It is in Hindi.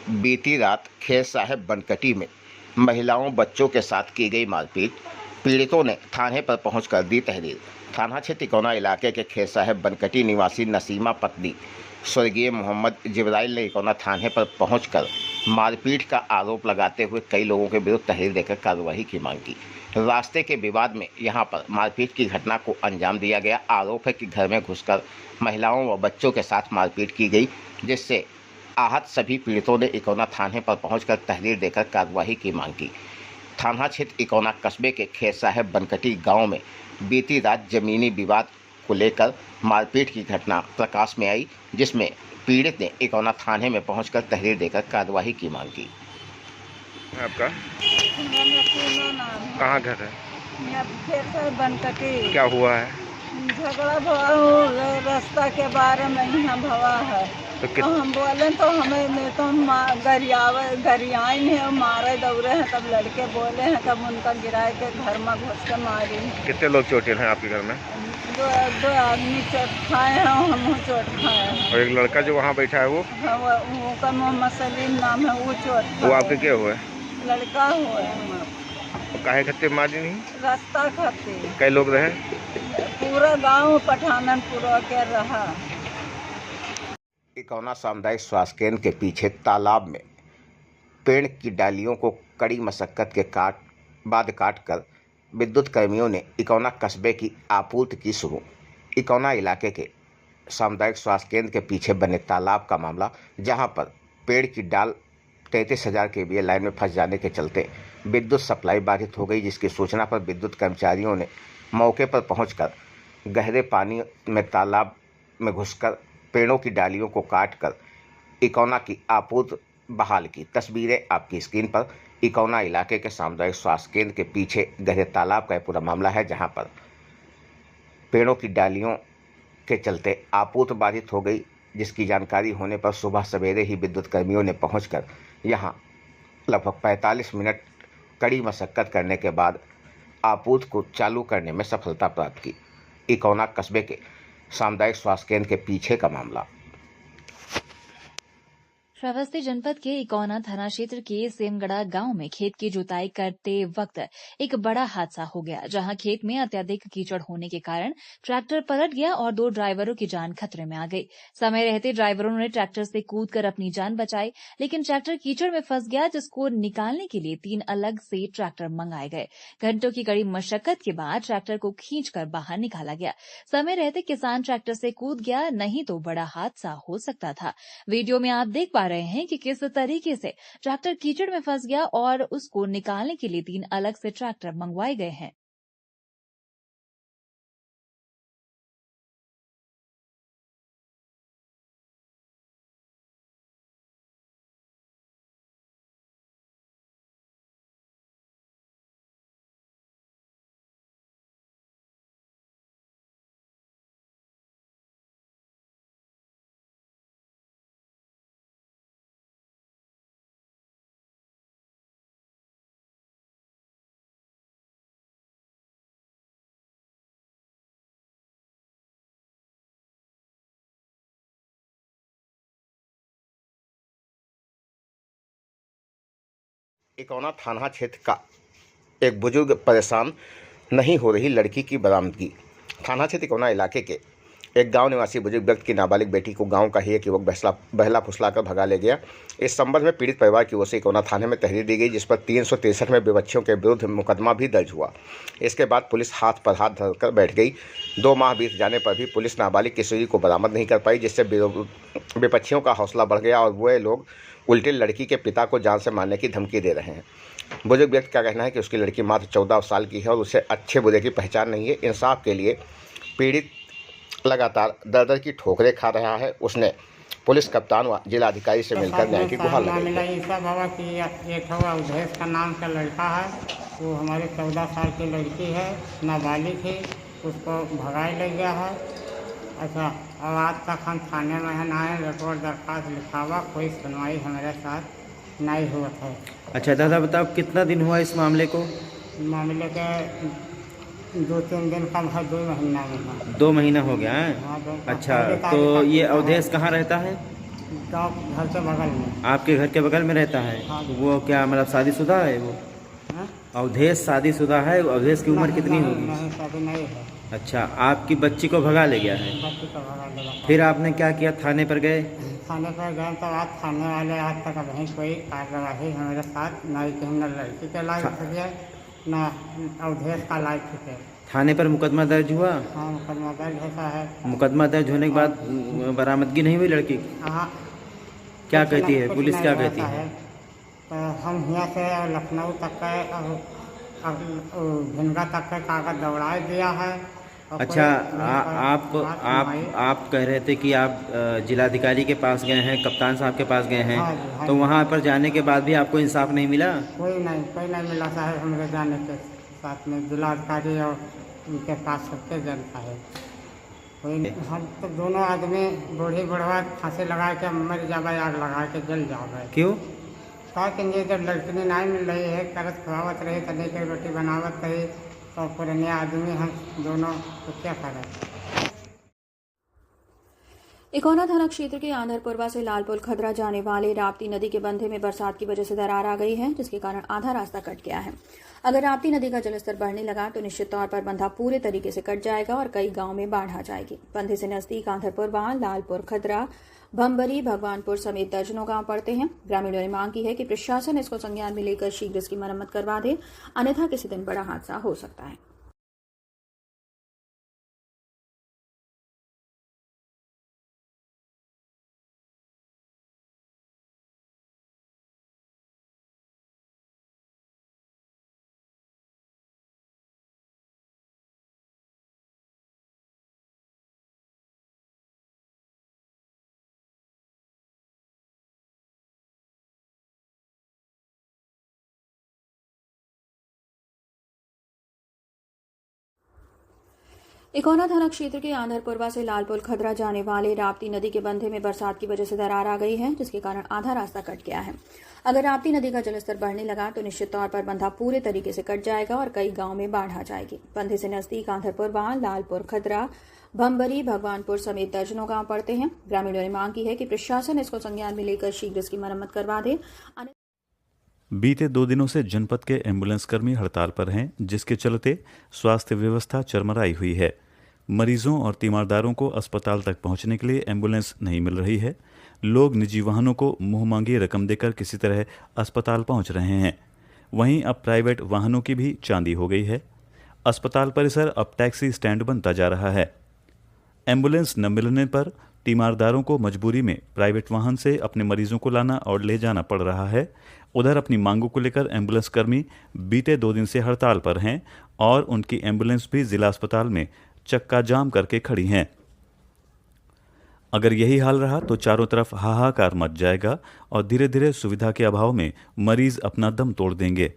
बीती रात खेर साहब बनकटी में महिलाओं बच्चों के साथ की गई मारपीट, पीड़ितों ने थाने पर पहुंचकर दी तहरीर। थाना क्षेत्र तिकोना इलाके के खेर साहब बनकटी निवासी नसीमा पत्नी स्वर्गीय मोहम्मद जिब्राइल ने तिकोना थाने पर पहुंचकर मारपीट का आरोप लगाते हुए कई लोगों के विरुद्ध तहरीर देकर कार्रवाई की मांग की। रास्ते के विवाद में यहां पर मारपीट की घटना को अंजाम दिया गया। आरोप है कि घर में घुसकर महिलाओं व बच्चों के साथ मारपीट की गई, जिससे आहत सभी पीड़ितों ने इकोना थाने पर पहुंचकर तहरीर देकर कार्रवाई की मांग की। थाना क्षेत्र इकोना कस्बे के खेर साहब बनकटी गांव में बीती रात जमीनी विवाद को लेकर मारपीट की घटना प्रकाश में आई, जिसमें पीड़ित ने इकोना थाने में पहुंचकर तहरीर देकर कार्रवाई की मांग की। आपका नाम कहाँ घर है? खेर साहब बनकटी। क्या हुआ है? झगड़ा भवा रास्ता के बारे में यहाँ भवा है। तो हम बोले तो हमें नहीं तो गरियाए नहीं और मारे दौड़े हैं। तब लड़के बोले हैं, तब उनका गिराए के घर में घुस के मारी। कितने लोग चोटिल हैं आपके घर में? दो आदमी चोट खाए हैं और हम चोट खाए हैं। और एक लड़का जो वहाँ बैठा है वो का मोहम्मद सलीम नाम है, वो चोट। वो आपके क्या हुआ? लड़का हुआ काहे खातिर मारी नहीं? रास्ता खातिर। कई लोग रहे? पूरा गांव पठाननपुरा के रहा। इकोना सामुदायिक स्वास्थ्य केंद्र के पीछे तालाब में पेड़ की डालियों को कड़ी मशक्कत के बाद काटकर विद्युत कर्मियों ने इकोना कस्बे की आपूर्ति की शुरू। इकोना इलाके के सामुदायिक स्वास्थ्य केंद्र के पीछे बने तालाब का मामला, जहां पर पेड़ की डाल 33,000 केवीए लाइन में फंस जाने के चलते विद्युत सप्लाई बाधित हो गई, जिसकी सूचना पर विद्युत कर्मचारियों ने मौके पर पहुंचकर गहरे पानी में तालाब में घुसकर पेड़ों की डालियों को काटकर इकोना की आपूर्ति बहाल की। तस्वीरें आपकी स्क्रीन पर। इकोना इलाके के सामुदायिक स्वास्थ्य केंद्र के पीछे गहरे तालाब का पूरा मामला है, जहां पर पेड़ों की डालियों के चलते आपूर्ति बाधित हो गई, जिसकी जानकारी होने पर सुबह सवेरे ही विद्युत कर्मियों ने पहुंचकर यहां लगभग 45 मिनट कड़ी मशक्कत करने के बाद आपूर्ति को चालू करने में सफलता प्राप्त की। इकोना कस्बे के सामुदायिक स्वास्थ्य केंद्र के पीछे का मामला। श्रावस्ती जनपद के इकोना थाना क्षेत्र के सेमगढ़ा गांव में खेत की जुताई करते वक्त एक बड़ा हादसा हो गया, जहां खेत में अत्यधिक कीचड़ होने के कारण ट्रैक्टर पलट गया और 2 ड्राइवरों की जान खतरे में आ गई। समय रहते ड्राइवरों ने ट्रैक्टर से कूदकर अपनी जान बचाई, लेकिन ट्रैक्टर कीचड़ में फंस गया, जिसको निकालने के लिए 3 अलग से ट्रैक्टर मंगाए गए। घंटों की कड़ी मशक्कत के बाद ट्रैक्टर को खींचकर बाहर निकाला गया। समय रहते किसान ट्रैक्टर से कूद गया, नहीं तो बड़ा हादसा हो सकता था। वीडियो में आप देख पा रहे हैं कि किस तरीके से ट्रैक्टर कीचड़ में फंस गया और उसको निकालने के लिए 3 अलग से ट्रैक्टर मंगवाए गए हैं। इकोना थाना क्षेत्र का एक बुजुर्ग परेशान नहीं हो रही लड़की की बरामदगी। थाना क्षेत्र इकोना इलाके के एक गांव निवासी बुजुर्ग व्यक्ति की नाबालिग बेटी को गांव का ही एक युवक बहला फुसलाकर भगा ले गया। इस संबंध में पीड़ित परिवार की ओर से इकोना थाने में तहरीर दी गई, जिस पर 363 में विपक्षियों के विरुद्ध मुकदमा भी दर्ज हुआ। इसके बाद पुलिस हाथ पर हाथ धरकर बैठ गई। 2 माह बीत जाने पर भी पुलिस नाबालिग किशोरी को बरामद नहीं कर पाई, जिससे विपक्षियों का हौसला बढ़ गया और वे लोग उल्टे लड़की के पिता को जान से मारने की धमकी दे रहे हैं। बुजुर्ग व्यक्ति का कहना है कि उसकी लड़की मात्र 14 साल की है और उसे अच्छे बुरे की पहचान नहीं है। इंसाफ के लिए पीड़ित लगातार दर की ठोकरें खा रहा है। उसने पुलिस कप्तान व जिलाधिकारी से मिलकर न्याय की गुहार लगाई। एक अवधेश का नाम का लड़का है, वो हमारी 14 साल की लड़की है, नाबालिग है, उसको भगाई ले गया है। अच्छा, और आज तक हम थाने में है ना रिपोर्ट दरखास्त लिखा हुआ, कोई सुनवाई हमारे साथ नहीं हुआ है। अच्छा दादा बताओ, कितना दिन हुआ इस मामले को? मामले के 2-3 दिन कम है, 2 महीना में है। 2 महीना हो गया है? हाँ, अच्छा, तो ये अवधेश कहाँ रहता है? गाँव घर से बगल में। आपके घर के बगल में रहता है? हाँ। वो क्या मतलब शादीशुदा है वो? हैं? अवधेश शादीशुदा है? अवधेश की उम्र नहीं, कितनी नहीं, होगी? नहीं, शादी नहीं है। अच्छा, आपकी बच्ची को भगा ले गया है? बच्ची को भगा ले गया। फिर आपने क्या किया, थाने पर गए? थाने पर गए तो आज थाने वाले आज तक अभी कोई कार्यवाही हमारे साथ नहीं की, न लड़की के लायक सके न अवधेश का लायक सके। थाने पर मुकदमा दर्ज हुआ? हाँ, मुकदमा दर्ज होता है। मुकदमा दर्ज होने के बाद बरामदगी नहीं हुई लड़की की? हाँ। क्या कुछ कहती नहीं- है कुछ पुलिस, नहीं क्या होता कहती है? तो हम यहाँ से लखनऊ तक का और भिनगा तक का कागज दौड़ा दिया है। और अच्छा, कोई आप बात सुनवाई- आप कह रहे थे कि आप जिलाधिकारी के पास गए हैं, कप्तान साहब के पास गए हैं। हाँ जी, हाँ तो जी। वहाँ पर जाने के बाद भी आपको इंसाफ नहीं मिला? कोई नहीं मिला साहब हमारे जाने के साथ में। जिलाधिकारी और उनके पास सबके जनता है कोई नहीं। हम तो दोनों आदमी बूढ़ी बुढ़वा फांसी लगा के मर जावे, आग लगा के जल जावे। क्यों? का कि ये जब लड़की नहीं मिल रही है, करत खवावत रही, तने के रोटी बनावत रही, तो पुराने आदमी हम दोनों तो क्या करें। इकोना थाना क्षेत्र के आंधरपुरवा से लालपुर खदरा जाने वाले राप्ती नदी के बंधे में बरसात की वजह से दरार आ गई है, जिसके कारण आधा रास्ता कट गया है। अगर राप्ती नदी का जलस्तर बढ़ने लगा तो निश्चित तौर पर बंधा पूरे तरीके से कट जाएगा और कई गांव में बाढ़ आ जाएगी। बंधे से नजदीक आंधरपुरवा, लालपुर खदरा, भंबरी, भगवानपुर समेत दर्जनों गांव पड़ते हैं। ग्रामीणों ने मांग की है कि प्रशासन इसको संज्ञान में लेकर शीघ्र इसकी मरम्मत करवा दे, अन्यथा किसी दिन बड़ा हादसा हो सकता है। इकोना थाना क्षेत्र के आंधरपुरवा से लालपुर खदरा जाने वाले राप्ती नदी के बंधे में बरसात की वजह से दरार आ गई है, जिसके कारण आधा रास्ता कट गया है। अगर राप्ती नदी का जलस्तर बढ़ने लगा तो निश्चित तौर पर बंधा पूरे तरीके से कट जाएगा और कई गांव में बाढ़ आ जाएगी। बंधे से नजदीक आंधरपुरवा, लालपुर खदरा, भंबरी, भगवानपुर समेत दर्जनों गांव पड़ते हैं। ग्रामीणों ने मांग की है कि प्रशासन इसको संज्ञान में लेकर शीघ्र इसकी मरम्मत करवा दे। बीते 2 दिनों से जनपद के एम्बुलेंस कर्मी हड़ताल पर हैं, जिसके चलते स्वास्थ्य व्यवस्था चरमराई हुई है। मरीजों और तीमारदारों को अस्पताल तक पहुंचने के लिए एम्बुलेंस नहीं मिल रही है। लोग निजी वाहनों को मुंह मांगी रकम देकर किसी तरह अस्पताल पहुंच रहे हैं। वहीं अब प्राइवेट वाहनों की भी चांदी हो गई है। अस्पताल परिसर अब टैक्सी स्टैंड बनता जा रहा है। एम्बुलेंस न मिलने पर तीमारदारों को मजबूरी में प्राइवेट वाहन से अपने मरीजों को लाना और ले जाना पड़ रहा है। उधर अपनी मांगों को लेकर एम्बुलेंस कर्मी बीते 2 दिन से हड़ताल पर हैं और उनकी एम्बुलेंस भी जिला अस्पताल में चक्का जाम करके खड़ी हैं। अगर यही हाल रहा तो चारों तरफ हाहाकार मच जाएगा और धीरे धीरे सुविधा के अभाव में मरीज अपना दम तोड़ देंगे।